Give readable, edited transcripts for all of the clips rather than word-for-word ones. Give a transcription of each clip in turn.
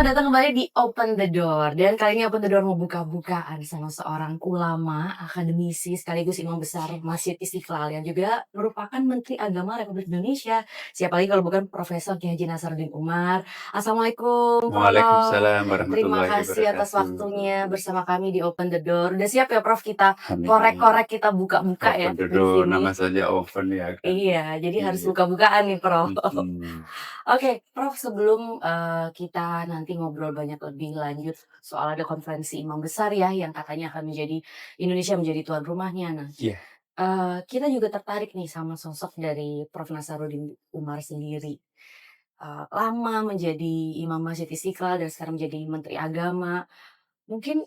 Selamat datang kembali di Open the Door, dan kali ini Open the Door mau buka-bukaan sama seorang ulama, akademisi, sekaligus imam besar Masjid Istiqlal yang juga merupakan Menteri Agama Republik Indonesia. Siapa lagi kalau bukan Profesor Kiai Haji Nasaruddin Umar. Assalamualaikum Prof. Waalaikumsalam Terima warahmatullahi kasih atas wabarakatuh. waktunya bersama kami di Open the Door. Udah siap ya Prof, kita Amin. korek-korek, kita buka-buka ya Open the di door, sini. nama saja open ya kan. Iya, jadi harus Iya. buka-bukaan nih Prof. Mhm. Oke, Prof, sebelum, kita nanti ngobrol banyak lebih lanjut soal ada konferensi imam besar ya, yang katanya akan menjadi Indonesia menjadi tuan rumahnya. Nah, Iya. kita juga tertarik nih sama sosok dari Prof. Nasaruddin Umar sendiri. Lama menjadi imam Masjid Istiqlal dan sekarang menjadi Menteri Agama. Mungkin,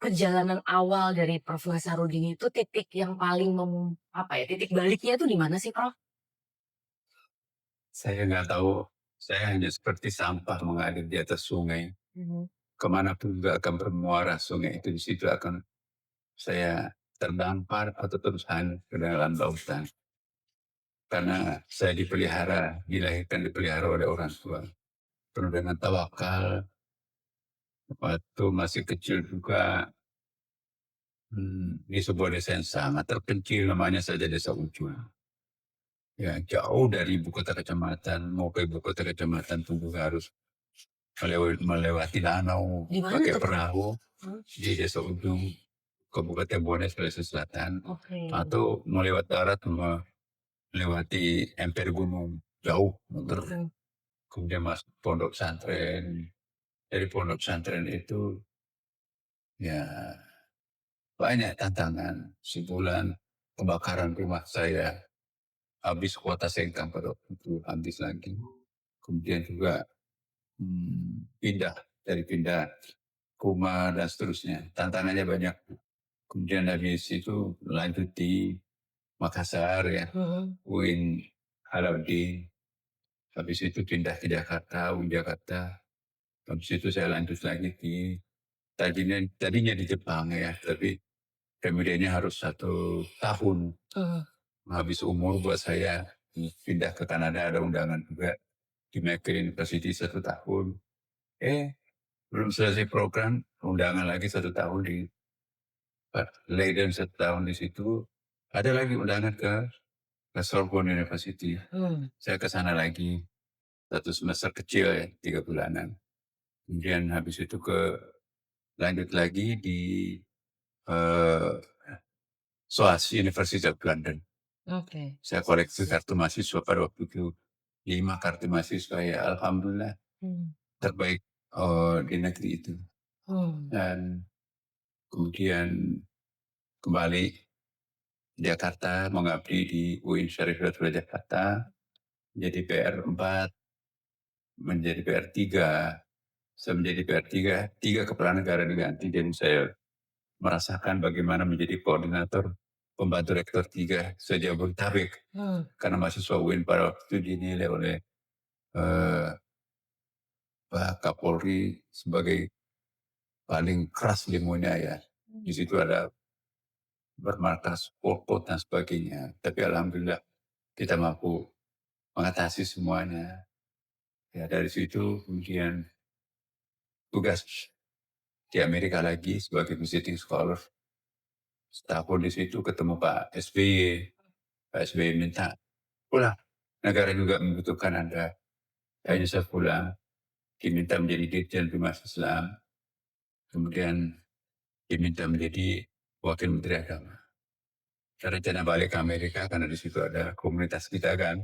perjalanan awal dari Prof. Nasaruddin itu titik yang paling titik baliknya itu di mana sih, Prof? Saya nggak tahu, saya hanya seperti sampah mengalir di atas sungai. Mhm. Kemanapun juga akan bermuara sungai itu, di situ akan saya terdampar atau terus hanyut ke dalam lautan. Karena saya dilahirkan dipelihara oleh orang tua. Penuh dengan tawakal, waktu masih kecil juga di sebuah desa yang sangat terpencil, namanya saja Desa Ujung. Ya, jauh dari ibu kota kecamatan, mau ke ibu kota kecamatan pun juga harus melewati danau, Di mana pakai tuh, Prof? perahu di Desa Ujung, Kabupaten Bone, Sulawesi Selatan, Oke. atau melewati darat, melewati emper gunung, jauh, muter. Mhm. Kemudian masuk pondok pesantren. Dari pondok pesantren itu, ya banyak tantangan. Sebulan kebakaran rumah saya, habis kuota sengkang pada waktu itu, habis lagi. Kemudian juga pindah rumah dan seterusnya. Tantangannya banyak. Kemudian habis itu lanjut di Makassar ya, Mhm. UIN Alauddin. Habis itu pindah ke Jakarta, UIN Jakarta. Habis itu saya lanjut lagi tadinya di Jepang ya, tapi kemudiannya harus 1 tahun. Mhm. Habis umur buat saya pindah ke Kanada, ada undangan juga di McGill University 1 tahun. Belum selesai program, undangan lagi 1 tahun di Leiden, 1 tahun di situ. Ada lagi undangan ke Sorbonne University. Saya ke sana lagi 1 semester kecil ya, 3 bulanan. Kemudian habis itu lanjut lagi di eh, SOAS, University of London. Oke. Saya koleksi kartu mahasiswa pada waktu itu 5 kartu mahasiswa ya, alhamdulillah Mmm. terbaik di negeri itu. Mmm. Dan kemudian kembali Jakarta, mengabdi di UIN Syarif Hidayatullah Jakarta, menjadi PR 4, menjadi PR 3. Saya menjadi PR 3, 3 kepala negara diganti, dan saya merasakan bagaimana menjadi koordinator pembantu rektor 3 se-Jabodetabek. Karena mahasiswa UIN pada waktu itu dinilai oleh eh, Pak Kapolri sebagai paling keras demonya ya. Di situ ada bermarkas Pol Pot dan sebagainya. Tapi alhamdulillah kita mampu mengatasi semuanya. Ya, dari situ kemudian tugas di Amerika lagi sebagai visiting scholar. Setahun di situ ketemu Pak SBY. Pak SBY minta pulang. Negara juga membutuhkan Anda. Akhirnya saya pulang, diminta menjadi Dirjen Bimas Islam. Kemudian diminta menjadi Wakil Menteri Agama. Saya rencana balik ke Amerika karena di situ ada komunitas kita kan.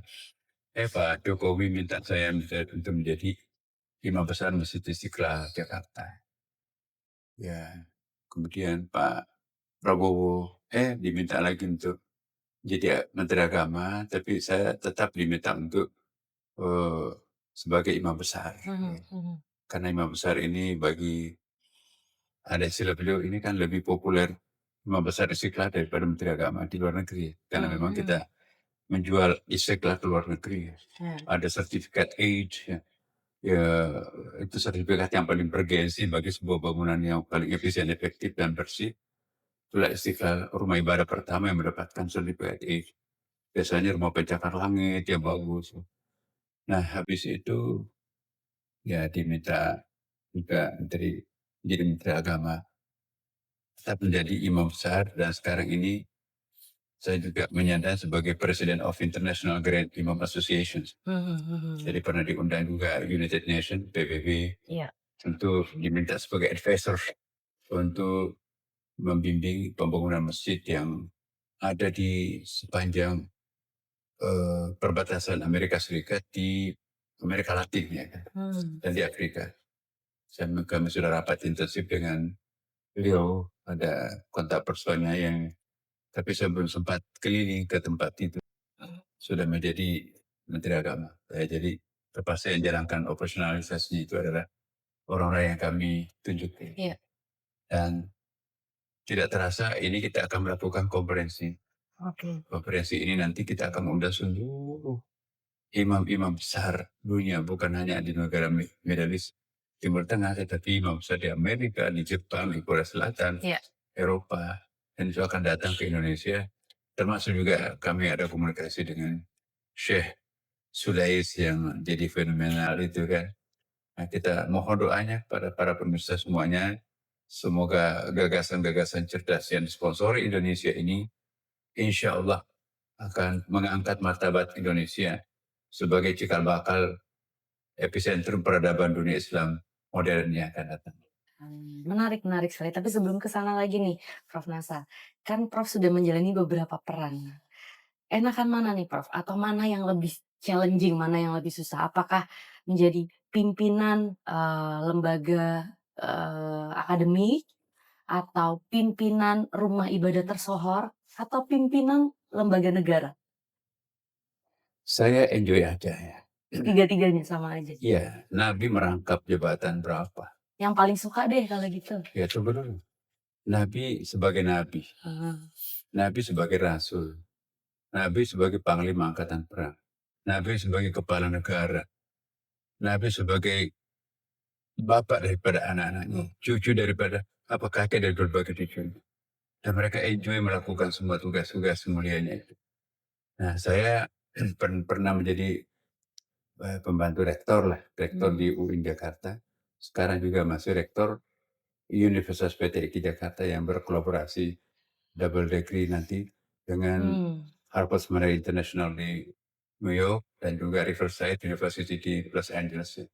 Pak Jokowi minta saya untuk menjadi Imam Besar Masjid Istiqlal Jakarta. Ya, kemudian Pak Prabowo diminta lagi untuk jadi Menteri Agama, tapi saya tetap diminta untuk sebagai imam besar. Karena imam besar ini ada istilah beliau ini kan lebih populer imam besar Istiqlal daripada Menteri Agama di luar negeri. Karena memang kita menjual Istiqlal ke luar negeri. Ada sertifikat age ya, itu sertifikat yang paling bergensi bagi sebuah bangunan yang paling efisien, efektif, dan bersih. Itulah Istiqlal, rumah ibadah pertama yang mendapatkan sertifikat age. Biasanya rumah pencakar langit yang bagus. Nah, habis itu ya diminta juga jadi menteri agama, tetap menjadi imam besar, dan sekarang ini saya juga menyandang sebagai President of International Grand Imam Association. Jadi pernah diundang juga United Nations, PBB, Iya. untuk diminta sebagai advisor untuk membimbing pembangunan masjid yang ada di sepanjang perbatasan Amerika Serikat di Amerika Latin, ya kan, dan di Afrika. Kami sudah rapat intensif dengan beliau, ada kontak personnya yang, tapi saya belum sempat keliling ke tempat itu. Sudah menjadi Menteri Agama. Jadi terpaksa yang jalankan operasionalisasinya itu adalah orang-orang yang kami tunjuk. Iya. Dan tidak terasa ini kita akan melakukan konferensi. Oke. Konferensi ini nanti kita akan undang seluruh imam-imam besar dunia, bukan hanya di negara Middle East, Timur Tengah, tetapi imam besar di Amerika, di Jepang, di Korea Selatan, Iya. Eropa, dan itu akan datang ke Indonesia. Termasuk juga kami ada komunikasi dengan Syekh Sulais yang jadi fenomenal itu kan. Nah, kita mohon doanya pada para pemirsa semuanya, semoga gagasan-gagasan cerdas yang disponsori Indonesia ini insya Allah akan mengangkat martabat Indonesia sebagai cikal bakal epicentrum peradaban dunia Islam modern yang akan datang. Menarik menarik sekali. Tapi sebelum ke sana lagi nih, Prof. Nasa, kan Prof sudah menjalani beberapa peran. Enakan mana nih, Prof? Atau mana yang lebih challenging, mana yang lebih susah? Apakah menjadi pimpinan, lembaga, akademik, atau pimpinan rumah ibadah tersohor, atau pimpinan lembaga negara? Saya enjoy aja ya. Tiga-tiganya sama aja? Iya, Nabi merangkap jabatan berapa? Yang paling suka deh kalau gitu? Ya coba dulu. Nabi sebagai Nabi, Nabi sebagai Rasul, Nabi sebagai Panglima Angkatan Perang, Nabi sebagai Kepala Negara, Nabi sebagai bapak daripada anak-anaknya, cucu daripada kakek dari berbagai cucu. Dan mereka enjoy melakukan semua tugas-tugas mulianya itu. Nah, saya pernah menjadi pembantu rektor lah, rektor di UIN Jakarta. Sekarang juga masih rektor Universitas PTIK Jakarta yang berkolaborasi double degree nanti dengan Harvard Seminary International di New York dan juga Riverside University di Los Angeles.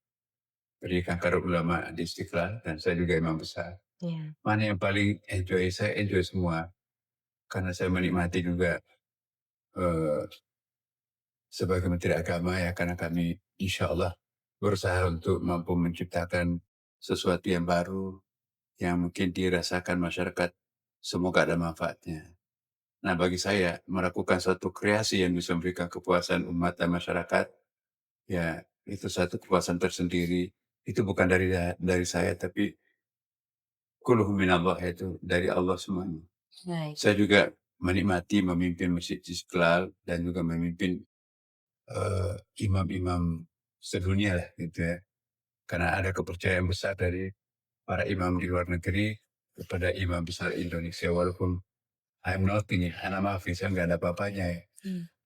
Pendidikan Karul Ulama di Istiqlal, dan saya juga imam besar. Mana yang paling enjoy? Saya enjoy semua karena saya menikmati juga sebagai Menteri Agama, ya, karena kami insya Allah berusaha untuk mampu menciptakan sesuatu yang baru yang mungkin dirasakan masyarakat, semoga ada manfaatnya. Nah, bagi saya melakukan suatu kreasi yang bisa memberikan kepuasan umat dan masyarakat, ya itu satu kepuasan tersendiri. Itu bukan dari saya, tapi kulluhu minallah, itu dari Allah semuanya. Baik. Saya juga menikmati memimpin Masjid Istiqlal dan juga memimpin imam-imam sedunia lah gitu ya. Karena ada kepercayaan besar dari para imam di luar negeri kepada imam besar Indonesia, walaupun I'm nothing ya, anak maaf saya nggak ada apa-apanya ya.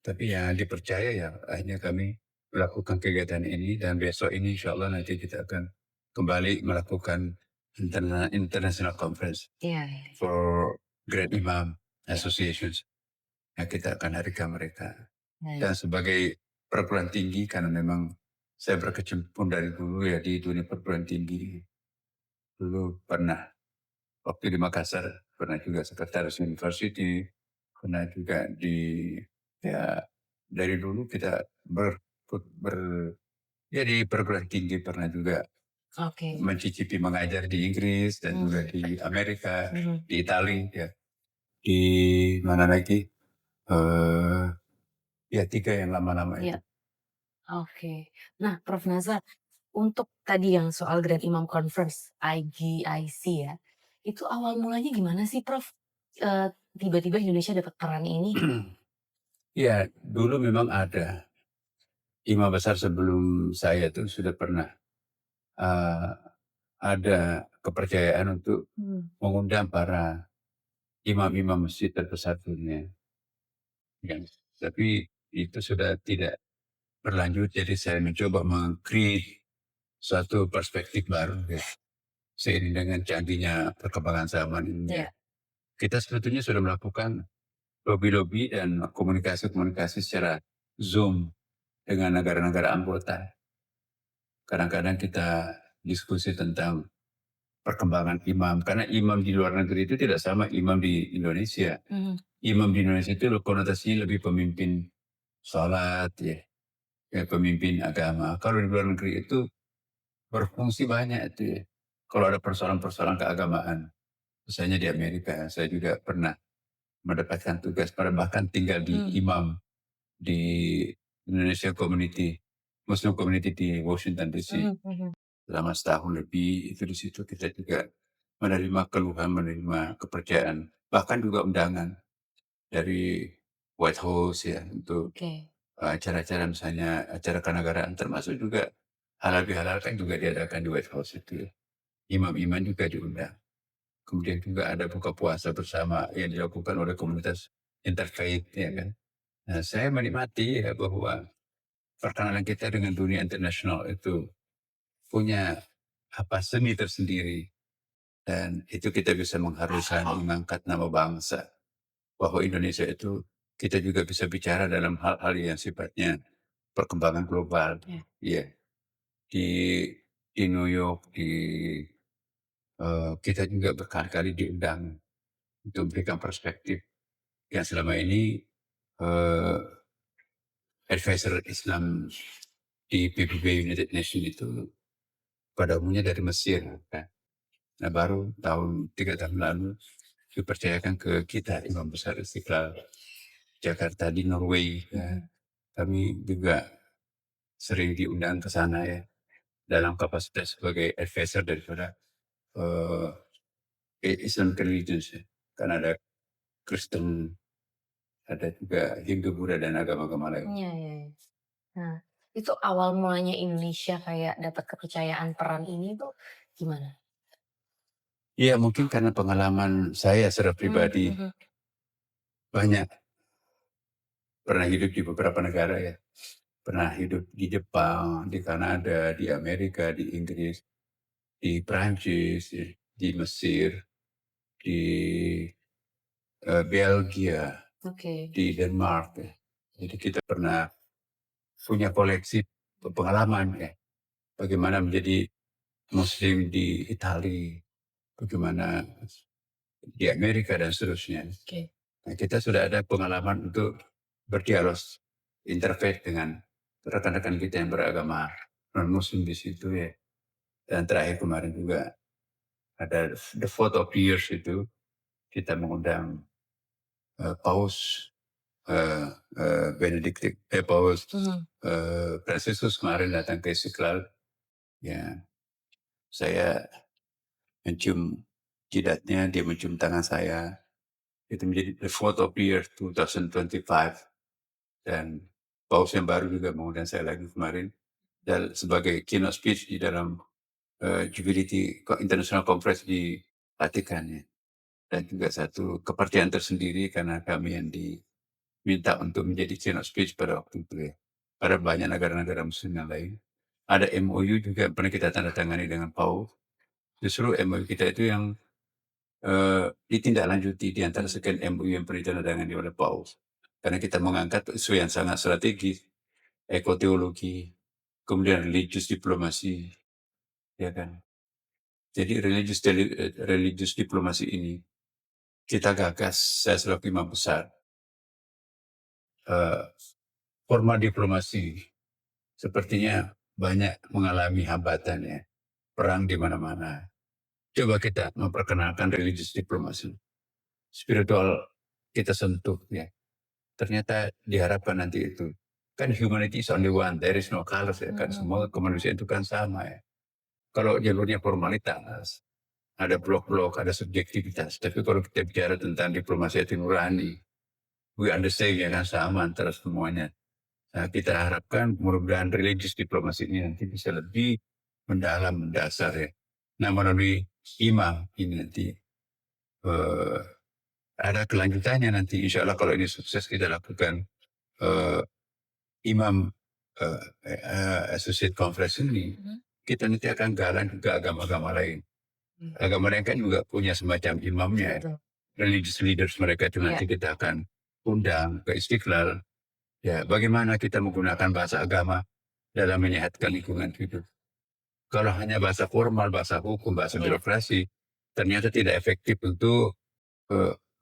Tapi yang dipercaya ya akhirnya kami melakukan kegiatan ini, dan besok ini insya Allah nanti kita akan kembali melakukan international conference for Great Imam Associations. Nah, kita akan hadirkan mereka. Dan sebagai perguruan tinggi, karena memang saya berkecimpung dari dulu ya di dunia perguruan tinggi. Dulu pernah waktu di Makassar, pernah juga sekretaris university, pernah juga ya dari dulu kita ya di perguruan tinggi, pernah juga mencicipi mengajar di Inggris dan juga di Amerika, di Italia, ya. Di mana lagi? Ya 3 yang lama-lama itu. Oke. Nah, Prof. Nazar, untuk tadi yang soal Grand Imam Conference, IGIC ya, itu awal mulanya gimana sih, Prof? Tiba-tiba Indonesia dapat peran ini? Ya, dulu memang ada. Imam besar sebelum saya itu sudah pernah uh, ada kepercayaan untuk mengundang para imam-imam masjid terbesar dunia. Ya. Tapi itu sudah tidak berlanjut, jadi saya mencoba meng-create suatu perspektif baru. Ya. seiring dengan canggihnya perkembangan zaman ini ya. Iya. Kita sebetulnya sudah melakukan lobi-lobi dan komunikasi-komunikasi secara Zoom dengan negara-negara anggota. Kadang-kadang kita diskusi tentang perkembangan imam, karena imam di luar negeri itu tidak sama imam di Indonesia. Mhm. Imam di Indonesia itu konotasinya lebih pemimpin sholat ya, ya pemimpin agama. Kalau di luar negeri itu berfungsi banyak itu ya. Kalau ada persoalan-persoalan keagamaan, misalnya di Amerika, saya juga pernah mendapatkan tugas pada bahkan tinggal di Mmm. imam di Indonesia Community, Muslim Community di Washington DC. Mhm mhm. Selama setahun lebih itu di situ kita juga menerima keluhan, menerima kepercayaan, bahkan juga undangan dari White House ya untuk Oke. acara-acara misalnya acara kenegaraan termasuk juga halal bihalal kan juga diadakan di White House itu ya. Imam-imam juga diundang. Kemudian juga ada buka puasa bersama yang dilakukan oleh komunitas interfaith ya kan. Nah, saya menikmati ya bahwa perkenalan kita dengan dunia internasional itu punya seni tersendiri dan itu kita bisa mengharumkan mengangkat nama bangsa bahwa Indonesia itu kita juga bisa bicara dalam hal-hal yang sifatnya perkembangan global. Iya. Iya, di New York kita juga berkali-kali diundang untuk memberikan perspektif yang selama ini eh, advisor Islam di PBB United Nations itu pada umumnya dari Mesir kan. Nah baru 3 tahun lalu dipercayakan ke kita Imam Besar Istiqlal Jakarta di Norway ya. Kami juga sering diundang ke sana ya dalam kapasitas sebagai advisor daripada eh, Islam religions ya. Kan ada Kristen, ada juga Hindu, Buddha dan agama-agama lain. Iya iya iya. Nah, itu awal mulanya Indonesia kayak dapat kepercayaan peran ini tuh gimana? Iya mungkin karena pengalaman saya secara pribadi Mhm. banyak pernah hidup di beberapa negara ya. Pernah hidup di Jepang, di Kanada, di Amerika, di Inggris, di Prancis, ya, di Mesir, di Belgia, Oke. di Denmark ya. Jadi kita pernah punya koleksi pengalaman ya. Bagaimana menjadi muslim di Italia, bagaimana di Amerika dan seterusnya. Oke. Nah, kita sudah ada pengalaman untuk berdialog interfaith dengan rekan-rekan kita yang beragama non-muslim di situ ya. Dan terakhir kemarin juga ada The Vote of Years itu kita mengundang Paus Paus Mhm. Franciscus kemarin datang ke Istiqlal. Ya, saya mencium jidatnya, dia mencium tangan saya. Itu menjadi The Vote of Year 2025 dan Paus yang baru juga mengundang saya lagi kemarin dan sebagai keynote speech di dalam International Conference di Vatikan ya. Dan juga satu kepercayaan tersendiri karena kami yang diminta untuk menjadi keynote speech pada waktu itu ya. Pada banyak negara-negara muslim yang lain. Ada MOU juga yang pernah kita tanda tangani dengan Paus. Justru MOU kita itu yang ditindaklanjuti di antara sekian MOU yang pernah ditandatangani oleh Paus. Karena kita mengangkat isu yang sangat strategis, ekoteologi, kemudian religious diplomasi, ya kan. Jadi religious diplomasi ini kita gagas, saya selaku imam besar, eh, forma diplomasi sepertinya banyak mengalami hambatan ya, perang di mana-mana. Coba kita memperkenalkan religious diplomasi, spiritual kita sentuh ya. Ternyata diharapkan nanti itu. Kan humanity is only one, there is no colors ya kan. Semua Mhm. kemanusiaan itu kan sama ya. Kalau jalurnya formalitas, ada blok-blok, ada subjektivitas. Tapi kalau kita bicara tentang diplomasi hati nurani, we understand ya kan sama antara semuanya. Nah, kita harapkan mudah-mudahan religious diplomasi ini nanti bisa lebih mendalam, mendasar ya. Nah, melalui imam ini nanti eh, ada kelanjutannya nanti. Insya Allah kalau ini sukses kita lakukan eh, imam associate conference ini, Mhm. kita nanti akan galang juga agama-agama lain. Agama lain kan juga punya semacam imamnya ya. Betul. Religious leaders mereka itu Iya. nanti kita akan undang ke Istiqlal. Ya, bagaimana kita menggunakan bahasa agama dalam menyehatkan lingkungan hidup. Kalau hanya bahasa formal, bahasa hukum, bahasa Iya. birokrasi, ternyata tidak efektif untuk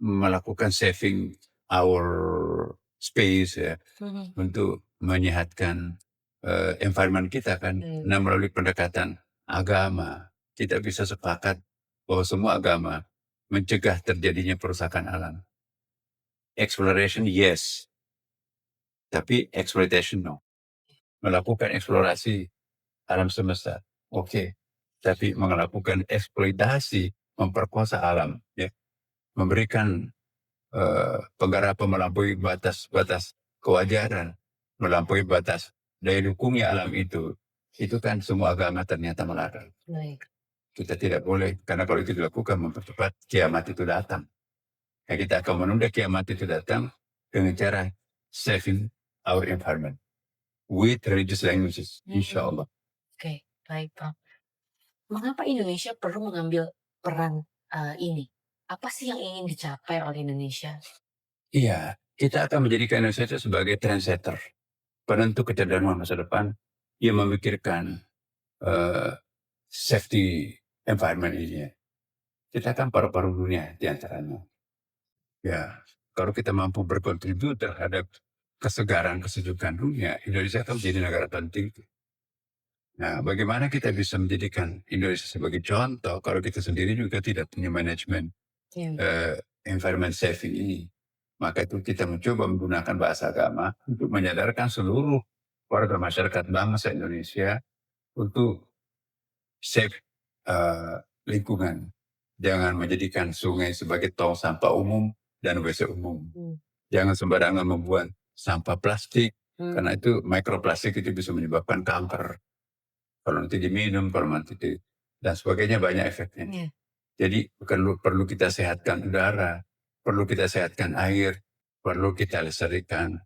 melakukan saving our space ya, Mhm. untuk menyehatkan environment kita kan. Nah, melalui pendekatan agama, kita bisa sepakat bahwa semua agama mencegah terjadinya perusakan alam. Exploration, yes, tapi exploitation, no. Melakukan eksplorasi alam semesta, oke. Tapi melakukan eksploitasi, memperkosa alam, ya, memberikan penggarapan melampaui batas-batas kewajaran, melampaui batas daya dukungnya alam itu kan semua agama ternyata melarang. Baik. Kita tidak boleh, karena kalau itu dilakukan mempercepat kiamat itu datang. Ya, kita akan menunda kiamat itu datang dengan cara saving our environment with religious languages, insya Allah. Oke, baik, Bang. Mengapa Indonesia perlu mengambil peran, ini? Apa sih yang ingin dicapai oleh Indonesia? Iya, kita akan menjadikan Indonesia itu sebagai trendsetter, penentu kecerdasan masa depan yang memikirkan eh, safety environment ini ya. Kita kan paru-paru dunia di antaranya. Ya, kalau kita mampu berkontribusi terhadap kesegaran, kesejukan dunia, Indonesia akan menjadi negara penting. Nah, bagaimana kita bisa menjadikan Indonesia sebagai contoh kalau kita sendiri juga tidak punya manajemen Iya. environment saving ini? Maka itu kita mencoba menggunakan bahasa agama untuk menyadarkan seluruh warga masyarakat bangsa Indonesia untuk save lingkungan. Jangan menjadikan sungai sebagai tong sampah umum dan WC umum. Mmm. Jangan sembarangan membuang sampah plastik, Mmm. karena itu mikroplastik itu bisa menyebabkan kanker. Kalau nanti diminum, kalau nanti dan sebagainya banyak efeknya. Iya. Jadi perlu kita sehatkan udara, perlu kita sehatkan air, perlu kita lestarikan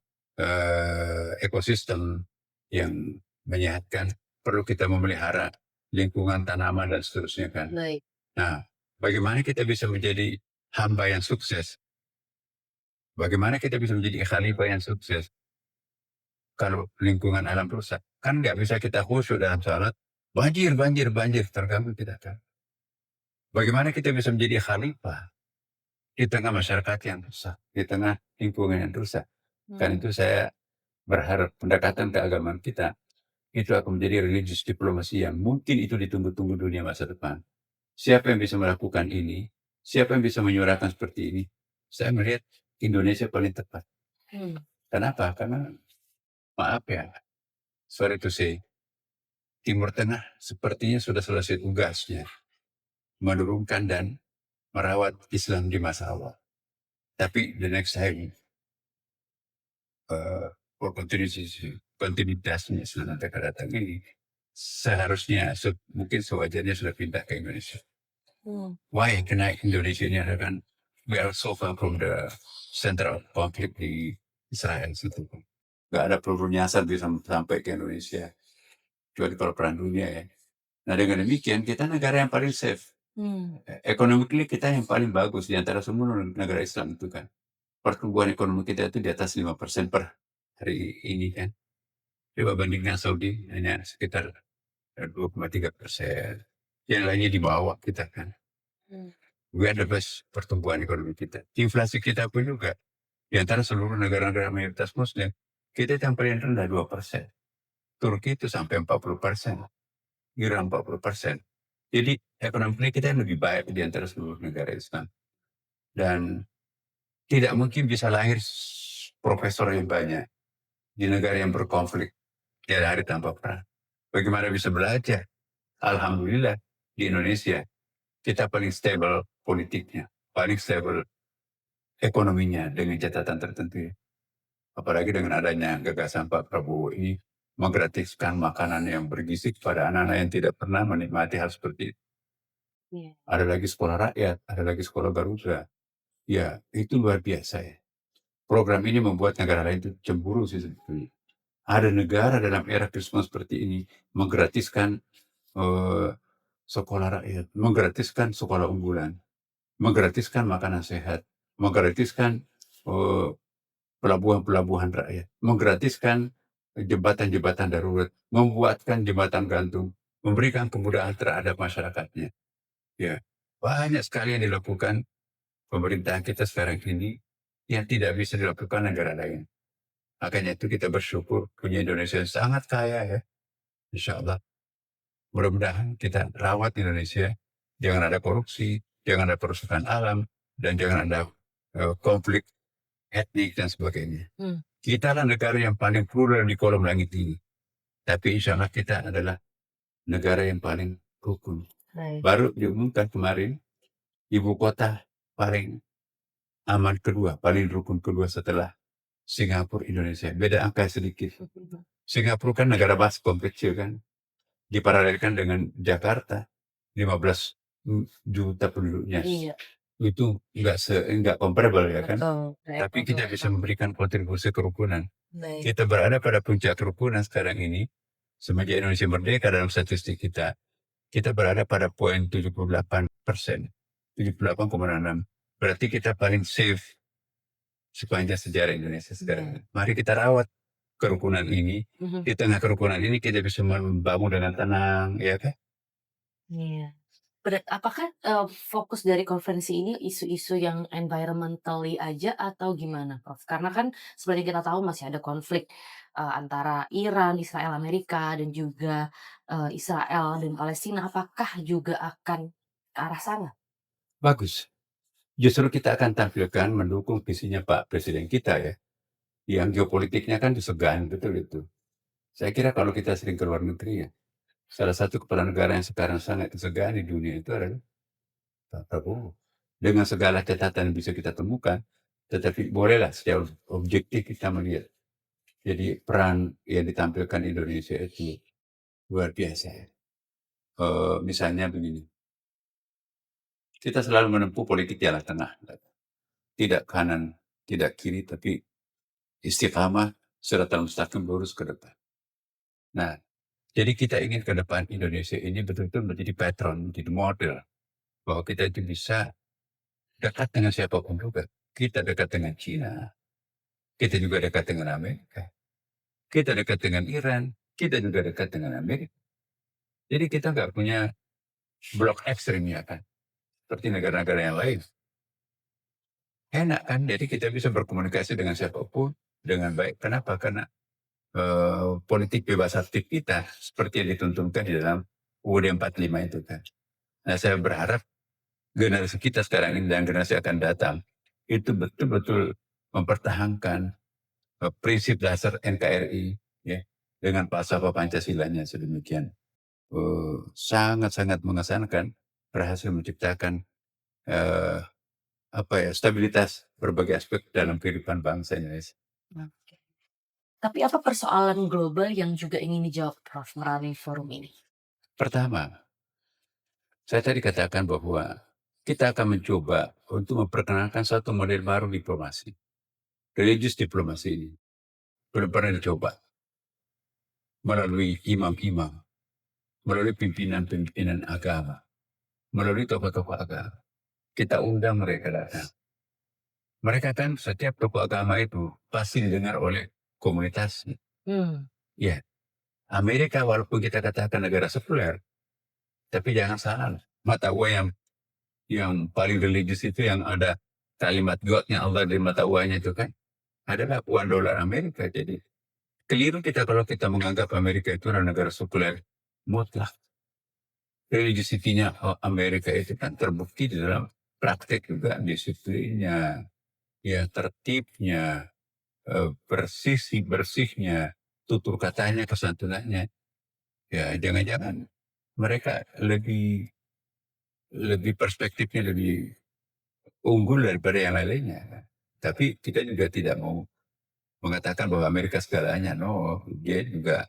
ekosistem yang menyehatkan, perlu kita memelihara lingkungan tanaman dan seterusnya kan. Baik. Nah, bagaimana kita bisa menjadi hamba yang sukses? Bagaimana kita bisa menjadi khalifah yang sukses kalau lingkungan alam rusak? Kan nggak bisa kita khusyuk dalam salat, banjir, banjir, banjir, terganggu kita kan. Bagaimana kita bisa menjadi khalifah di tengah masyarakat yang rusak, di tengah lingkungan yang rusak? Kan Mmm. itu saya berharap pendekatan keagamaan kita itu akan menjadi religious diplomasi yang mungkin itu ditunggu-tunggu dunia masa depan. Siapa yang bisa melakukan ini? Siapa yang bisa menyuarakan seperti ini? Saya melihat Indonesia paling tepat. Mmm. Kenapa? Karena maaf ya, sorry to say, Timur Tengah sepertinya sudah selesai tugasnya menurunkan dan merawat Islam di masa awal. Tapi the next time for kontinuitasnya Islam nanti akan datang ini seharusnya mungkin sewajarnya sudah pindah ke Indonesia. Mmm. Why? Karena Indonesia ini adalah kan we are so far from the center of conflict di Israel situ. Gak ada peluru nyasar bisa sampai ke Indonesia kecuali kalau perang dunia ya. Nah, dengan demikian kita negara yang paling safe. Mmm. Ekonomi kita yang paling bagus di antara semua negara Islam itu kan. Pertumbuhan ekonomi kita itu di atas 5% per hari ini kan. Coba bandingkan Saudi hanya sekitar 2,3%. Yang lainnya di bawah kita kan. Mmm. We are the best pertumbuhan ekonomi kita. Inflasi kita pun juga di antara seluruh negara-negara mayoritas Muslim, kita yang paling rendah 2%. Turki itu sampai 40%, Iran 40%. Jadi ekonomi kita yang lebih baik di antara seluruh negara Islam. Dan tidak mungkin bisa lahir profesor yang banyak di negara yang berkonflik tiada hari tanpa perang. Bagaimana bisa belajar? Alhamdulillah di Indonesia kita paling stable politiknya, paling stable ekonominya dengan catatan tertentu ya. Apalagi dengan adanya gagasan Pak Prabowo ini menggratiskan makanan yang bergizi kepada anak-anak yang tidak pernah menikmati hal seperti itu. Iya. Ada lagi sekolah rakyat, ada lagi sekolah Garuda. Ya, itu luar biasa ya. Program ini membuat negara lain itu cemburu sih sebetulnya. Ada negara dalam era Krismas seperti ini menggratiskan eh, sekolah rakyat, menggratiskan sekolah unggulan, menggratiskan makanan sehat, menggratiskan pelabuhan-pelabuhan rakyat, menggratiskan jembatan-jembatan darurat, membuatkan jembatan gantung, memberikan kemudahan terhadap masyarakatnya. Ya, banyak sekali yang dilakukan pemerintahan kita sekarang ini yang tidak bisa dilakukan negara lain. Makanya itu kita bersyukur punya Indonesia yang sangat kaya ya. Insya Allah. Mudah-mudahan kita rawat Indonesia. Jangan ada korupsi, jangan ada perusakan alam, dan jangan ada konflik etnik dan sebagainya. Hmm. Kita adalah negara yang paling plural di kolom langit ini. Tapi insya Allah kita adalah negara yang paling rukun. Baik. Baru diumumkan kemarin, ibu kota paling aman kedua, paling rukun kedua setelah Singapura, Indonesia. Beda angka sedikit. Singapura kan negara baskom kecil kan. Diparalelkan dengan Jakarta, 15 juta penduduknya. Iya. Itu enggak comparable ya kan. Betul. Tapi kita bisa memberikan kontribusi kerukunan. Baik. Kita berada pada puncak kerukunan sekarang ini. Semenjak Indonesia merdeka dalam statistik kita berada pada poin 78%. 78,6. Berarti kita paling safe sepanjang sejarah Indonesia sekarang. Mari kita rawat kerukunan ini. Di tengah kerukunan ini kita bisa membangun dengan tenang, ya kan? Iya. Apakah fokus dari konferensi ini isu-isu yang environmentally aja atau gimana, Prof? Karena kan seperti kita tahu masih ada konflik antara Iran, Israel, Amerika, dan juga Israel dan Palestina. Apakah juga akan ke arah sana? Bagus. Justru kita akan tampilkan mendukung visinya Pak Presiden kita ya. Yang geopolitiknya kan disegani betul itu. Saya kira kalau kita sering ke luar negeri ya, salah satu kepala negara yang sekarang sangat disegani di dunia itu adalah Pak Prabowo. Dengan segala catatan yang bisa kita temukan, tetapi bolehlah secara objektif kita melihat. Jadi peran yang ditampilkan Indonesia itu luar biasa ya. Misalnya begini, kita selalu menempuh politik jalan tengah. Tidak kanan, tidak kiri, tapi istiqamah serta mustaqim lurus ke depan. Nah, jadi kita ingin ke depan Indonesia ini betul-betul menjadi patron, menjadi model. Bahwa kita itu bisa dekat dengan siapapun juga. Kita dekat dengan China, kita juga dekat dengan Amerika, kita dekat dengan Iran, kita juga dekat dengan Amerika. Jadi kita nggak punya blok ekstrim ya kan, seperti negara-negara yang lain. Enak kan, jadi kita bisa berkomunikasi dengan siapapun dengan baik. Kenapa? Karena politik bebas aktif kita seperti yang dituntunkan di dalam UUD 45 itu kan. Nah, saya berharap generasi kita sekarang ini dan generasi akan datang itu betul-betul mempertahankan prinsip dasar NKRI ya, dengan falsafah Pancasilanya sedemikian sangat-sangat mengesankan, berhasil menciptakan stabilitas berbagai aspek dalam kehidupan bangsa Indonesia. Oke. Tapi apa persoalan global yang juga ingin dijawab, Prof, melalui forum ini? Pertama, saya tadi katakan bahwa kita akan mencoba untuk memperkenalkan satu model baru diplomasi. Religious diplomasi ini belum pernah dicoba melalui imam-imam, melalui pimpinan-pimpinan agama, melalui tokoh-tokoh agama. Kita undang mereka datang. Mereka kan setiap tokoh agama itu pasti didengar oleh komunitasnya. Ya, Amerika walaupun kita katakan negara sekuler, tapi jangan salah. Mata uang yang paling religius itu yang ada kalimat God-nya Allah di mata uangnya itu kan adalah uang dolar Amerika. Jadi keliru kita kalau kita menganggap Amerika itu adalah negara sekuler mutlak. Religiositinya Amerika itu kan terbukti di dalam praktek juga, disiplinnya, ya tertibnya, bersihnya, tutur katanya, kesantunannya. Ya jangan-jangan mereka lebih perspektifnya lebih unggul daripada yang lainnya. Tapi kita juga tidak mau mengatakan bahwa Amerika segalanya. No, dia juga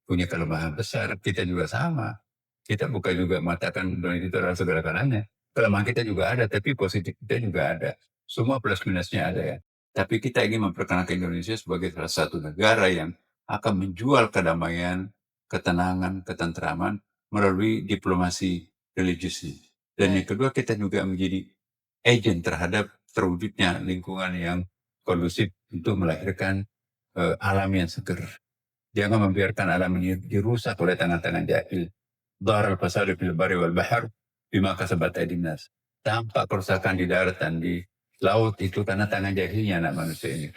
punya kelemahan besar. Kita juga sama. Kita bukan juga mengatakan Indonesia itu adalah segala-galanya. Kelemahan kita juga ada, tapi positif kita juga ada. Semua plus minusnya ada ya. Tapi kita ingin memperkenalkan Indonesia sebagai salah satu negara yang akan menjual kedamaian, ketenangan, ketentraman melalui diplomasi religiusnya. Dan yang kedua, kita juga menjadi agent terhadap terwujudnya lingkungan yang kondusif untuk melahirkan alam yang seger. Jangan membiarkan alam ini dirusak oleh tangan-tangan jahil. Dhahara al-fasadu fil barri wal bahr bima kasabat aydin nas. Tampak kerusakan di darat dan di laut itu karena tangan jahilnya anak manusia ini.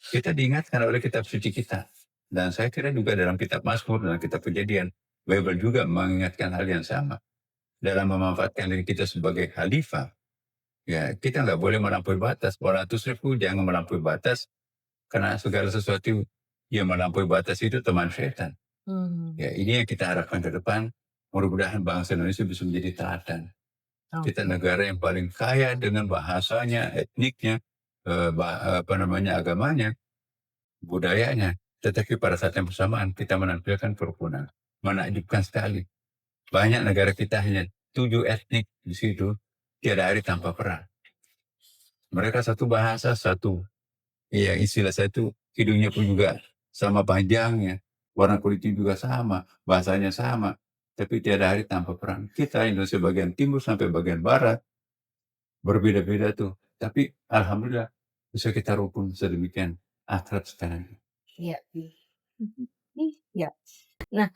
Kita diingatkan oleh kitab suci kita. Dan saya kira juga dalam kitab Mazmur dan kitab Kejadian, Bible juga mengingatkan hal yang sama. Dalam memanfaatkan diri kita sebagai khalifah, ya kita nggak boleh melampaui batas. Wala tusrifu, jangan melampaui batas, karena segala sesuatu yang melampaui batas itu teman setan. Ya, ini yang kita harapkan ke depan. Mudah-mudahan bangsa Indonesia bisa menjadi teladan. Kita negara yang paling kaya dengan bahasanya, etniknya, agamanya, budayanya. Tetapi pada saat yang bersamaan kita menampilkan kerukunan. Menakjubkan sekali. Banyak negara kita hanya 7 etnik di situ, tiada hari tanpa perang. Mereka satu bahasa, satu istilah satu, hidungnya pun juga sama panjangnya, warna kulitnya juga sama, bahasanya sama, tapi tiada hari tanpa perang. Kita Indonesia bagian timur sampai bagian barat berbeda-beda tuh, tapi alhamdulillah bisa kita rukun sedemikian akrab sekarang. Iya. Iya. Nah,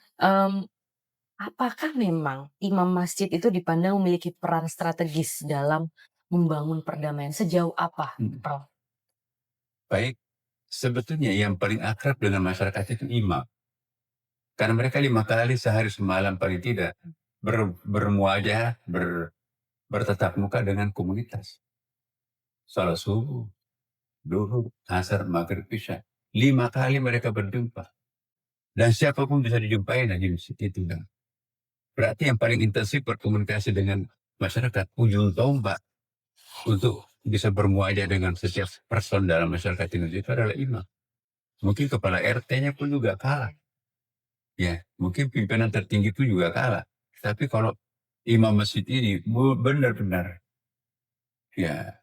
apakah memang imam masjid itu dipandang memiliki peran strategis dalam membangun perdamaian? Sejauh apa, Prof? Baik, sebetulnya yang paling akrab dengan masyarakat itu imam. Karena mereka 5 kali sehari semalam paling tidak bermuajah, bertatap muka dengan komunitas. Salat subuh, duhur, asar, maghrib, isya. 5 kali mereka berjumpa. Dan siapapun bisa dijumpai di masjid itu. Berarti yang paling intensif berkomunikasi dengan masyarakat, ujung tombak untuk bisa bermuajah dengan setiap person dalam masyarakat Indonesia itu adalah imam. Mungkin kepala RT-nya pun juga kalah. Ya, mungkin pimpinan tertinggi itu juga kalah. Tapi kalau imam masjid ini benar-benar, ya,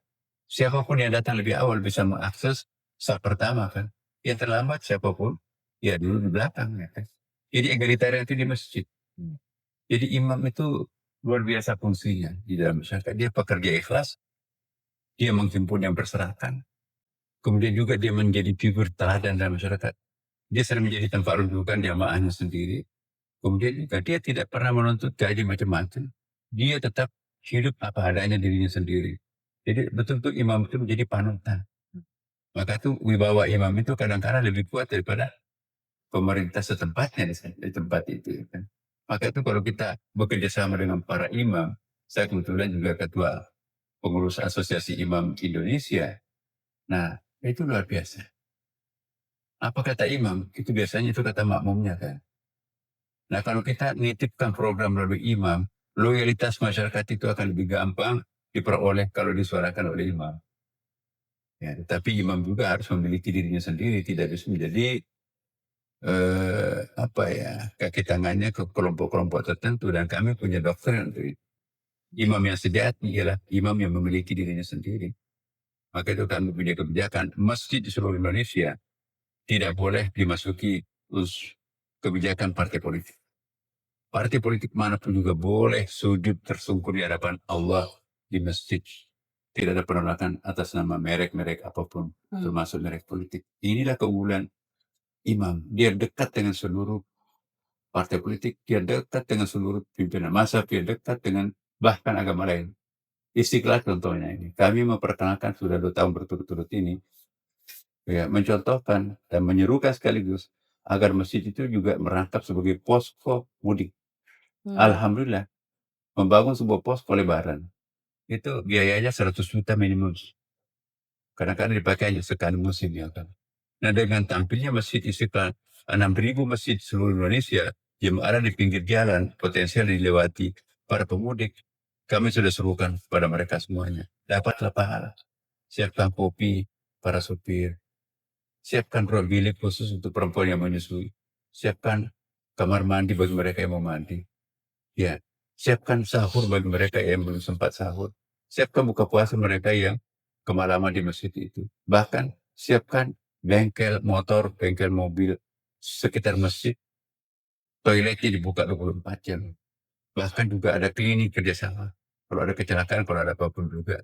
siapapun yang datang lebih awal bisa mengakses saf pertama kan. Yang terlambat siapapun, ya dulu di belakang ya kan. Jadi egalitarian itu di masjid. Jadi imam itu luar biasa fungsinya di dalam masyarakat. Dia pekerja ikhlas, dia menghimpun yang berserakan. Kemudian juga dia menjadi figur teladan dalam masyarakat. Dia sering menjadi tempat rujukan jamaahnya sendiri. Kemudian juga dia tidak pernah menuntut gaji macam-macam. Dia tetap hidup apa adanya dirinya sendiri. Jadi betul-betul imam itu menjadi panutan. Maka itu wibawa imam itu kadang-kadang lebih kuat daripada pemerintah setempatnya di tempat itu. Ya kan? Maka itu kalau kita bekerja sama dengan para imam, saya kebetulan juga ketua pengurus Asosiasi Imam Indonesia. Nah, itu luar biasa. Apa kata imam? Itu biasanya itu kata makmumnya kan. Nah, kalau kita nitipkan program melalui imam, loyalitas masyarakat itu akan lebih gampang diperoleh kalau disuarakan oleh imam. Ya, tetapi imam juga harus memiliki dirinya sendiri, tidak bisa menjadi kaki tangannya ke kelompok-kelompok tertentu, dan kami punya doktrin untuk itu. Imam yang sejati ialah imam yang memiliki dirinya sendiri. Maka itu kami punya kebijakan masjid di seluruh Indonesia tidak boleh dimasuki kebijakan partai politik. Partai politik manapun juga boleh sujud tersungkur di hadapan Allah di masjid. Tidak ada penolakan atas nama merek-merek apapun, termasuk merek politik. Inilah keunggulan imam. Dia dekat dengan seluruh partai politik, dia dekat dengan seluruh pimpinan massa, dia dekat dengan bahkan agama lain. Istiqlal contohnya ini. Kami memperkenalkan sudah 2 tahun berturut-turut ini, ya, mencontohkan dan menyerukan sekaligus agar masjid itu juga merangkap sebagai posko mudik. Alhamdulillah, membangun sebuah posko lebaran itu biayanya 100 juta minimum. Kadang-kadang dipakai hanya sekali musim ya kan. Nah, dengan tampilnya Masjid Istiqlal, 6.000 masjid di seluruh Indonesia yang ada di pinggir jalan, potensial dilewati para pemudik, kami sudah serukan pada mereka semuanya. Dapatlah pahala. Siapkan kopi para supir, siapkan ruang bilik khusus untuk perempuan yang menyusui, siapkan kamar mandi bagi mereka yang mau mandi. Ya, siapkan sahur bagi mereka yang belum sempat sahur. Siapkan buka puasa mereka yang kemalaman di masjid itu. Bahkan siapkan bengkel motor, bengkel mobil sekitar masjid toiletnya dibuka 24 jam. Bahkan juga ada klinik kerjasama. Kalau ada kecelakaan, kalau ada apapun juga.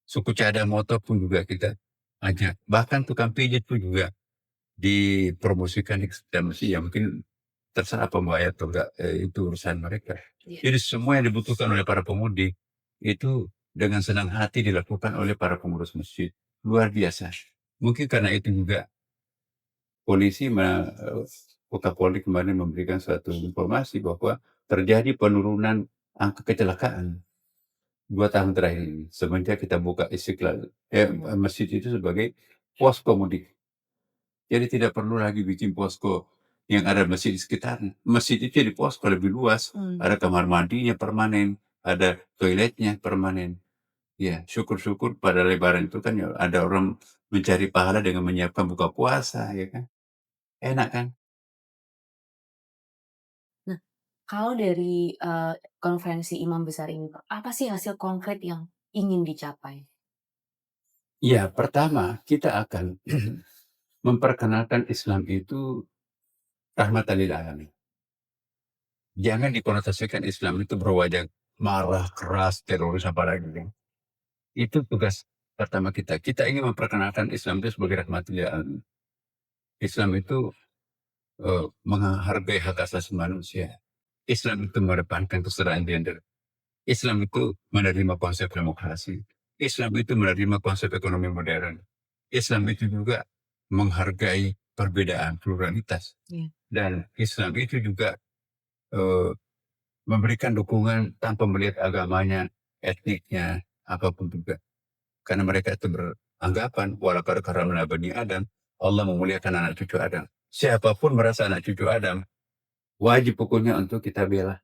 Suku cadang motor pun juga kita ajak. Bahkan tukang pijit pun juga dipromosikan di Sulawesi, ya mungkin terserah apa mau atau enggak, itu urusan mereka. Iya. Jadi semua yang dibutuhkan oleh para pemudik itu dengan senang hati dilakukan oleh para pengurus masjid. Luar biasa. Mungkin karena itu juga polisi Kapolri kemarin memberikan suatu informasi bahwa terjadi penurunan angka kecelakaan 2 tahun terakhir ini semenjak kita buka Istiqlal masjid itu sebagai posko mudik. Jadi tidak perlu lagi bikin posko yang ada masjid di sekitarnya. Masjid itu jadi posko lebih luas, ada kamar mandinya permanen, ada toiletnya permanen. Ya, syukur-syukur pada lebaran itu kan ya ada orang mencari pahala dengan menyiapkan buka puasa, ya kan. Enak kan? Nah, kalau dari, konferensi imam besar ini, Pak, apa sih hasil konkret yang ingin dicapai? Ya, pertama kita akan memperkenalkan Islam itu rahmatan lil alamin. Jangan dikonotasikan Islam itu berwajah marah, keras, teroris apalagi. Itu tugas pertama kita. Kita ingin memperkenalkan Islam itu sebagai rahmatan lil alamin. Islam itu menghargai hak asasi manusia. Islam itu mengedepankan kesetaraan gender. Islam itu menerima konsep demokrasi. Islam itu menerima konsep ekonomi modern. Islam itu juga menghargai perbedaan pluralitas. Iya. Dan Islam itu juga eh, memberikan dukungan tanpa melihat agamanya, etniknya, apapun juga. Karena mereka itu beranggapan, walaqad karramna bani Adam, Allah memuliakan anak cucu Adam. Siapapun merasa anak cucu Adam, wajib hukumnya untuk kita bela.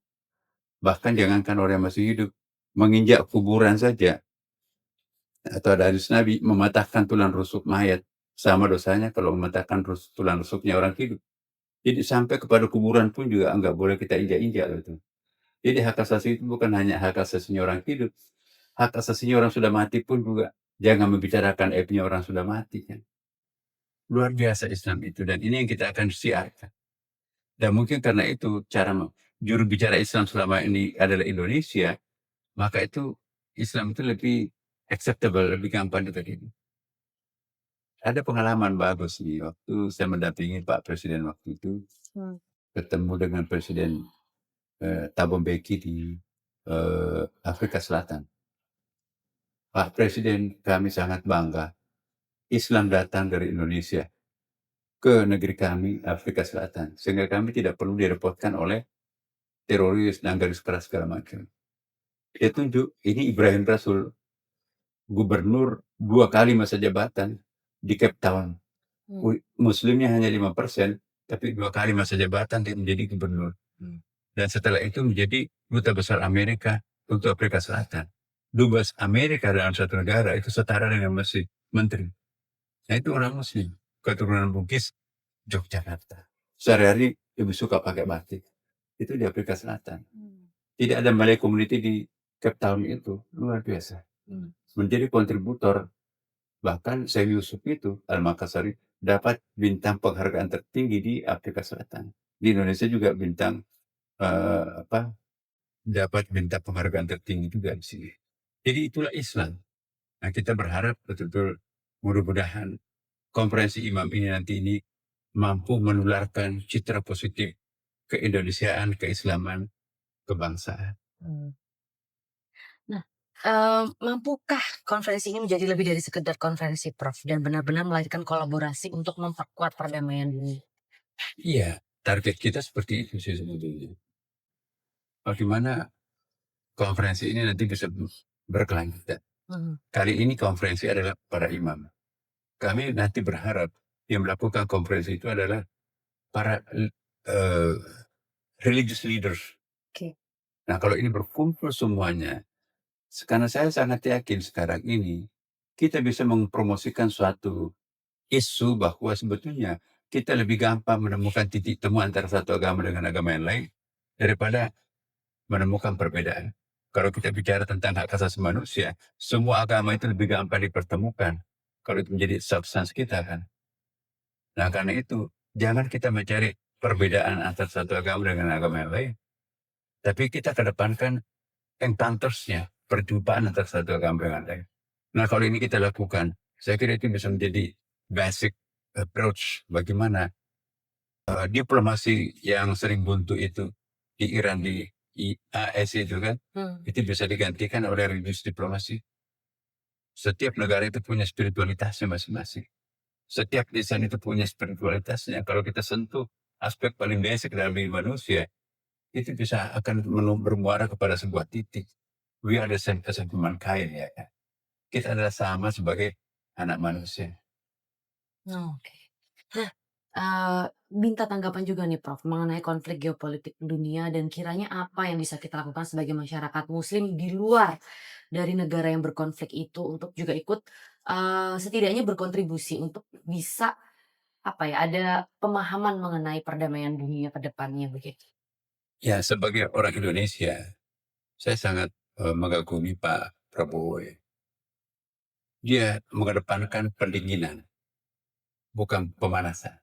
Bahkan jangankan orang yang masih hidup, menginjak kuburan saja, atau ada hadis Nabi, mematahkan tulang rusuk mayat, sama dosanya kalau mematahkan tulang rusuknya orang hidup. Jadi sampai kepada kuburan pun juga enggak boleh kita injak-injak loh itu. Jadi hak asasi itu bukan hanya hak asasinya orang hidup, hak asasinya orang sudah mati pun juga jangan membicarakan aibnya orang sudah mati kan. Luar biasa Islam itu, dan ini yang kita akan siarkan. Dan mungkin karena itu cara juru bicara Islam selama ini adalah Indonesia, maka itu Islam itu lebih acceptable, lebih gampang diterima. Ada pengalaman bagus nih waktu saya mendampingi Pak Presiden waktu itu, ketemu dengan Presiden Thabo Mbeki di Afrika Selatan. Pak Presiden, kami sangat bangga Islam datang dari Indonesia ke negeri kami, Afrika Selatan, sehingga kami tidak perlu direpotkan oleh teroris dan garis keras segala macam. Dia tunjuk, ini Ibrahim Rasul, gubernur 2 kali masa jabatan di Cape Town. Muslimnya hanya 5%, tapi 2 kali masa jabatan dia menjadi gubernur. Dan setelah itu menjadi duta besar Amerika untuk Afrika Selatan. Dubes Amerika dalam satu negara itu setara dengan menteri. Nah itu orang Muslim, keturunan Bugis, Yogyakarta. Sehari-hari lebih suka pakai batik. Itu di Afrika Selatan. Tidak ada Malay community di Cape Town itu. Luar biasa. Menjadi kontributor. Bahkan Syekh Yusuf itu, Al-Makassari, dapat bintang penghargaan tertinggi di Afrika Selatan. Di Indonesia juga dapat bintang penghargaan tertinggi juga di sini. Jadi itulah Islam. Nah kita berharap betul-betul mudah-mudahan konferensi imam ini nanti ini mampu menularkan citra positif keindonesiaan, keislaman, kebangsaan. Nah, mampukah konferensi ini menjadi lebih dari sekedar konferensi, Prof, dan benar-benar melahirkan kolaborasi untuk memperkuat perdamaian dunia? Iya, target kita seperti itu sih sebetulnya. Bagaimana konferensi ini nanti bisa berkelanjutan. Kali ini konferensi adalah para imam. Kami nanti berharap yang melakukan konferensi itu adalah para religious leaders. Nah kalau ini berkumpul semuanya, karena saya sangat yakin sekarang ini kita bisa mempromosikan suatu isu bahwa sebetulnya kita lebih gampang menemukan titik temu antara satu agama dengan agama yang lain daripada menemukan perbedaan. Kalau kita bicara tentang hak asasi manusia, semua agama itu lebih gampang dipertemukan kalau itu menjadi substance kita kan. Nah karena itu jangan kita mencari perbedaan antara satu agama dengan agama yang lain, tapi kita kedepankan encounters-nya, perjumpaan antara satu agama dengan lain. Nah, kalau ini kita lakukan, saya kira itu bisa menjadi basic approach bagaimana diplomasi yang sering buntu itu di Iran, di AS itu kan, itu bisa digantikan oleh religious diplomasi. Setiap negara itu punya spiritualitasnya masing-masing. Setiap desain itu punya spiritualitasnya. Kalau kita sentuh aspek paling basic dalam diri manusia, itu bisa akan bermuara kepada sebuah titik. We are the same as humankind, ya kan? Kita adalah sama sebagai anak manusia. Oke. Nah, minta tanggapan juga nih Prof, mengenai konflik geopolitik dunia dan kiranya apa yang bisa kita lakukan sebagai masyarakat muslim di luar dari negara yang berkonflik itu untuk juga ikut, setidaknya berkontribusi untuk bisa, apa ya, ada pemahaman mengenai perdamaian dunia ke depannya begitu. Ya, sebagai orang Indonesia, saya sangat mengagumi Pak Prabowo, ya. Dia mengedepankan pendinginan, bukan pemanasan.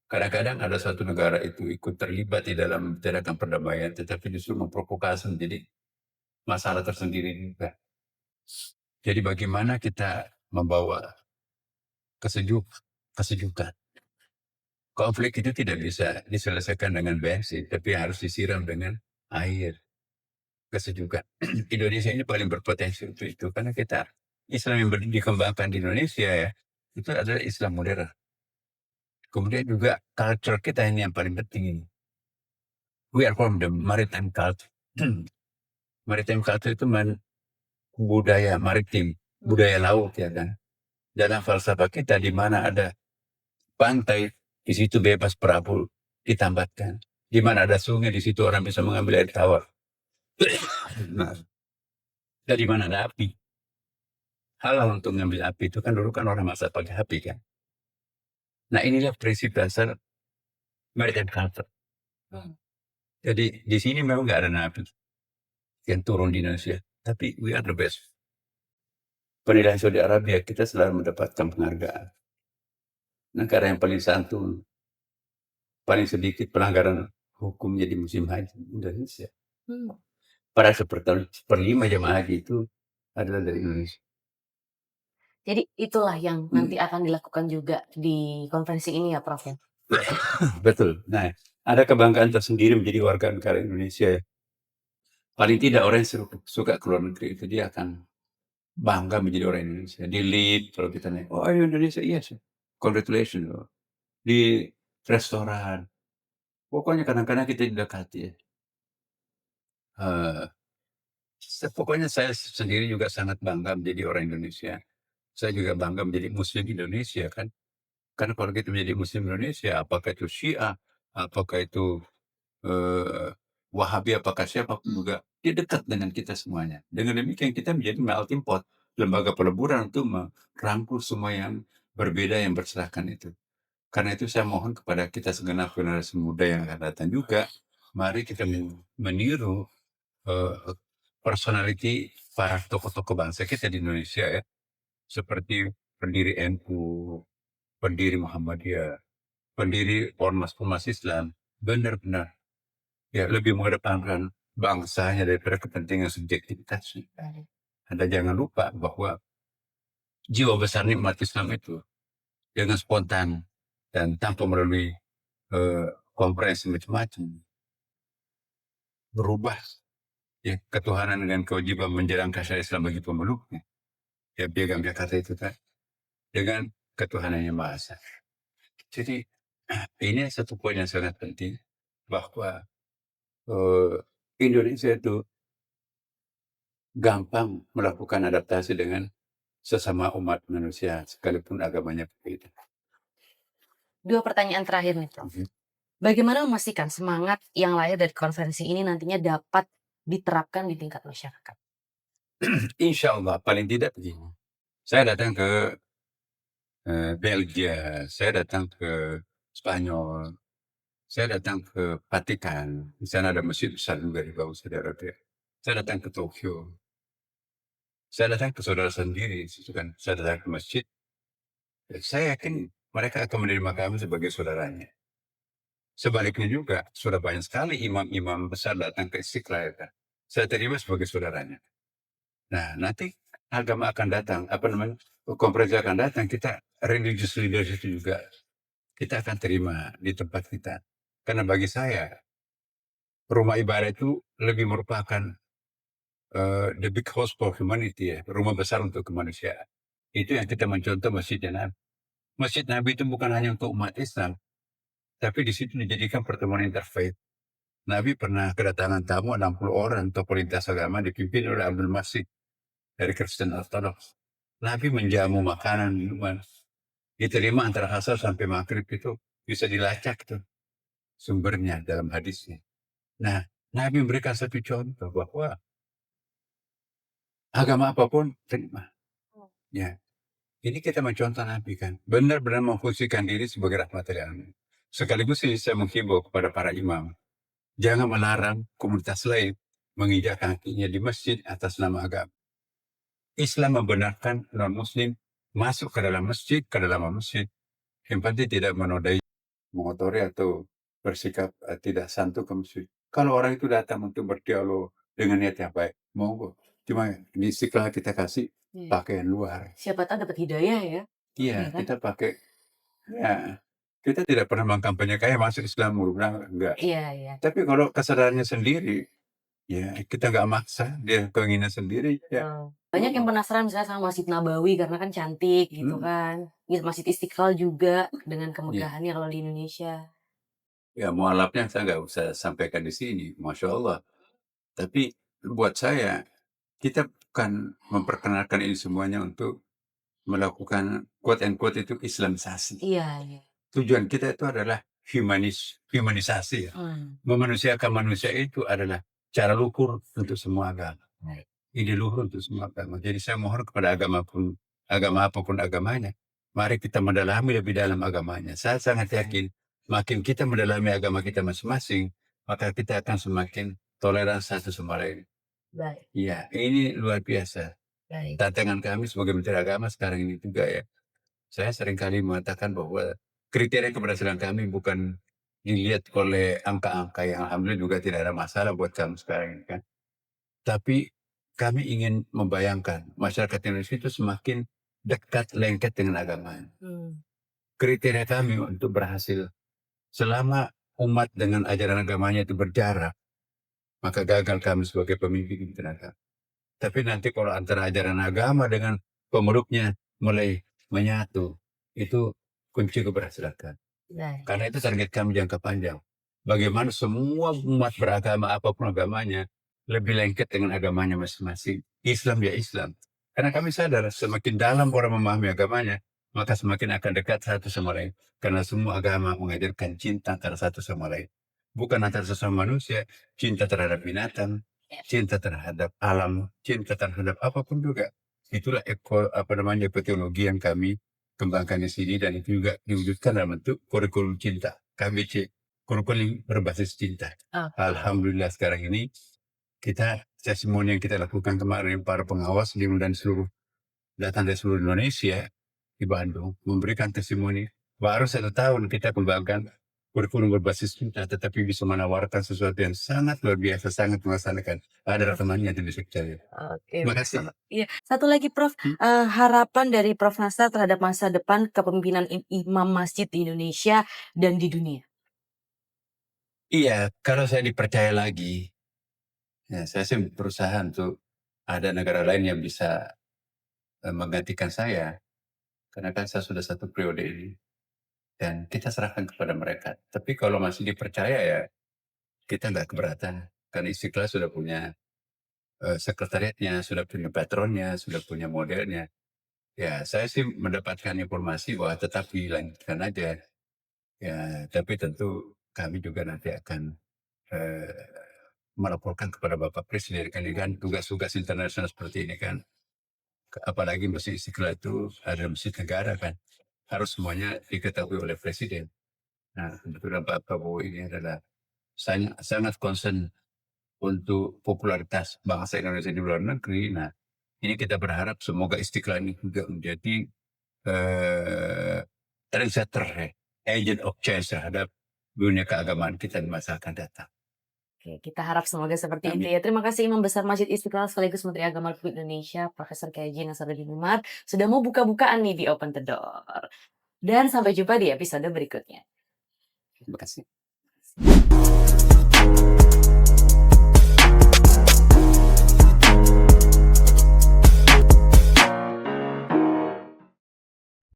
Kadang-kadang ada suatu negara itu ikut terlibat di dalam tindakan perdamaian, tetapi justru memprovokasi menjadi masalah tersendiri juga. Jadi bagaimana kita membawa kesejukan. Konflik itu tidak bisa diselesaikan dengan bensin, tapi harus disiram dengan air, kesejukan. Indonesia ini paling berpotensi untuk itu, karena kita Islam yang dikembangkan di Indonesia, ya, itu adalah Islam modern. Kemudian juga culture kita ini yang paling penting ini. We are from the maritime culture. Maritime culture itu budaya maritim, budaya laut, ya kan. Dalam falsafah kita, di mana ada pantai, di situ bebas perahu ditambahkan. Di mana ada sungai, di situ orang bisa mengambil air tawar. Nah, dari mana ada api? Halal untuk mengambil api itu kan dulu kan orang masak pakai api kan. Nah, inilah prinsip dasar maritime culture. Jadi di sini memang nggak ada nabi yang turun di Indonesia, tapi we are the best. Penilaian Saudi Arabia, kita selalu mendapatkan penghargaan. Negara yang paling santun, paling sedikit pelanggaran hukum jadi musim haji Indonesia. Pada seperlima jemaah haji itu adalah dari Indonesia. Jadi itulah yang nanti akan dilakukan juga di konferensi ini ya Prof ya? Betul. Nah, ada kebanggaan tersendiri menjadi warga negara Indonesia, ya. Paling tidak orang yang suka ke luar negeri itu dia akan bangga menjadi orang Indonesia. Di lift kalau kita naik, oh ayo Indonesia, yes, congratulations. Loh. Di restoran, pokoknya kadang-kadang kita didekati, ya. Eh, Pokoknya saya sendiri juga sangat bangga menjadi orang Indonesia. Saya juga bangga menjadi Muslim Indonesia kan. Karena kalau kita menjadi Muslim Indonesia, apakah itu Syiah, apakah itu eh, Wahabi, apakah siapapun juga, dia dekat dengan kita semuanya. Dengan demikian kita menjadi melting pot, lembaga peleburan untuk merangkul semua yang berbeda, yang berserakan itu. Karena itu saya mohon kepada kita segenap generasi muda yang akan datang juga, mari kita meniru personality para tokoh-tokoh bangsa kita di Indonesia, ya. Seperti pendiri NU, pendiri Muhammadiyah, pendiri ormas-ormas Islam, benar-benar ya lebih mengedepankan bangsanya daripada kepentingan subjektivitasnya. Anda jangan lupa bahwa jiwa besar umat Islam itu dengan spontan dan tanpa melalui konferensi macam-macam berubah, ya, ketuhanan dengan kewajiban menjalankan syariat Islam bagi pemeluknya. Ya, Piagam Jakarta itu kan dengan ketuhanan yang Maha Esa. Jadi ini satu poin yang sangat penting, bahwa Indonesia itu gampang melakukan adaptasi dengan sesama umat manusia sekalipun agamanya berbeda. 2 pertanyaan terakhir nih Prof. Bagaimana memastikan semangat yang lahir dari konferensi ini nantinya dapat diterapkan di tingkat masyarakat? Insya Allah paling tidak begini. Saya datang ke Belgia, saya datang ke Spanyol, saya datang ke Vatikan. Di sana ada masjid besar juga di bawah Saudi Arabia. Saya datang ke Tokyo. Saya datang ke saudara sendiri, itu kan. Saya datang ke masjid. Saya yakin mereka akan menerima kami sebagai saudaranya. Sebaliknya juga, sudah banyak sekali imam-imam besar datang ke Istiqlal kan. Saya terima sebagai saudaranya. Nah, nanti agama akan datang, apa namanya, konferensi akan datang, kita religious leaders itu juga kita akan terima di tempat kita. Karena bagi saya, rumah ibadah itu lebih merupakan the big house for humanity ya, rumah besar untuk kemanusiaan. Itu yang kita mencontoh Masjid Nabi. Masjid Nabi itu bukan hanya untuk umat Islam, tapi di situ dijadikan pertemuan interfaith. Nabi pernah kedatangan tamu 60 orang tokoh lintas agama dipimpin oleh Abdul Masih dari Kristen Ortodoks. Nabi menjamu makanan, minuman, diterima antara asar sampai maghrib itu bisa dilacak tuh sumbernya dalam hadisnya. Nah, Nabi memberikan satu contoh bahwa agama apapun terima. Ya, ini kita mencontoh Nabi kan, benar-benar memfungsikan diri sebagai rahmat lil alamin. Sekaligus ini saya menghimbau kepada para imam, jangan melarang komunitas lain menginjak kakinya di masjid atas nama agama. Islam membenarkan non-muslim masuk ke dalam masjid, ke dalam masjid. Yang penting tidak menodai, mengotori atau bersikap tidak santun ke masjid. Kalau orang itu datang untuk berdialog dengan niat yang baik, monggo. Cuma di Istiqlal kita kasih pakaian luar. Siapa tahu dapat hidayah ya. Iya, Ya kan? kita pakai, ya, kita tidak pernah mengkampanyekan masuk Islam murah, enggak. Iya. Tapi kalau kesadarannya sendiri, ya kita nggak maksa, dia keinginan sendiri, ya. Banyak yang penasaran misalnya sama Masjid Nabawi karena kan cantik gitu kan. Masjid Istiqlal juga dengan kemegahannya kalau di Indonesia. Ya, mualafnya saya nggak usah sampaikan di sini, Masya Allah. Tapi buat saya, kita bukan memperkenalkan ini semuanya untuk melakukan quote and quote itu Islamisasi. Iya. Tujuan kita itu adalah humanisasi ya. Memanusiakan manusia itu adalah cara luhur untuk semua agama. Ide luhur untuk semua agama. Jadi saya mohon kepada agama apapun agamanya, mari kita mendalami lebih dalam agamanya. Saya sangat yakin makin kita mendalami agama kita masing-masing, maka kita akan semakin toleran satu sama lain. Baik. Iya, ini luar biasa. Tantangan kami sebagai Menteri Agama sekarang ini juga ya. Saya seringkali mengatakan bahwa kriteria keberhasilan kami bukan dilihat oleh angka-angka yang alhamdulillah juga tidak ada masalah buat kami sekarang ini kan. Tapi kami ingin membayangkan masyarakat Indonesia itu semakin dekat lengket dengan agama. Kriteria kami untuk berhasil selama umat dengan ajaran agamanya itu berjarak, maka gagal kami sebagai pemimpin agama. Tapi nanti kalau antara ajaran agama dengan pemeluknya mulai menyatu, itu kunci keberhasilan kami. Karena itu target kami jangka panjang. Bagaimana semua umat beragama apapun agamanya lebih lengket dengan agamanya masing-masing. Islam ya Islam. Karena kami sadar semakin dalam orang memahami agamanya, maka semakin akan dekat satu sama lain. Karena semua agama mengajarkan cinta antara satu sama lain. Bukan antara sesama manusia, cinta terhadap binatang, cinta terhadap alam, cinta terhadap apapun juga. Itulah epidemiologi yang kami kembangkan di sini, dan itu juga diwujudkan dalam bentuk kurikulum cinta, KBC, kurikulum berbasis cinta. Alhamdulillah sekarang ini kita testimoni yang kita lakukan kemarin, para pengawas dan seluruh datang dari seluruh Indonesia di Bandung memberikan testimoni. Baru 1 tahun kita kembangkan kurikulum berbasis cinta, tetapi bisa menawarkan sesuatu yang sangat luar biasa, sangat mengesankan. Ada temannya di sekitar. Terima kasih. Iya, satu lagi Prof, harapan dari Prof Nasar terhadap masa depan kepemimpinan imam masjid di Indonesia dan di dunia. Iya, kalau saya dipercaya lagi, ya saya sih berusaha untuk ada negara lain yang bisa menggantikan saya, karena kan saya sudah 1 periode ini, dan kita serahkan kepada mereka. Tapi kalau masih dipercaya ya, kita nggak keberatan, karena Istiqlal sudah punya sekretariatnya, sudah punya patronnya, sudah punya modelnya. Ya, saya sih mendapatkan informasi bahwa tetap dilanjutkan aja. Ya, tapi tentu kami juga nanti akan melaporkan kepada Bapak Presiden, kan ini kan tugas-tugas internasional seperti ini kan. Apalagi Masjid Istiqlal itu ada masjid negara kan. Harus semuanya diketahui oleh Presiden. Nah, kebetulan Pak Prabowo ini adalah sangat concern untuk popularitas bangsa Indonesia di luar negeri. Nah, ini kita berharap semoga Istiqlal ini juga menjadi trendsetter, agent of change terhadap dunia keagamaan kita di masa akan datang. Oke, kita harap semoga seperti itu Amin. ya. Terima kasih Imam Besar Masjid Istiqlal sekaligus Menteri Agama Republik Indonesia, Profesor Kiai Haji Nasaruddin Umar, sudah mau buka-bukaan nih di Open the Door. Dan sampai jumpa di episode berikutnya. Terima kasih.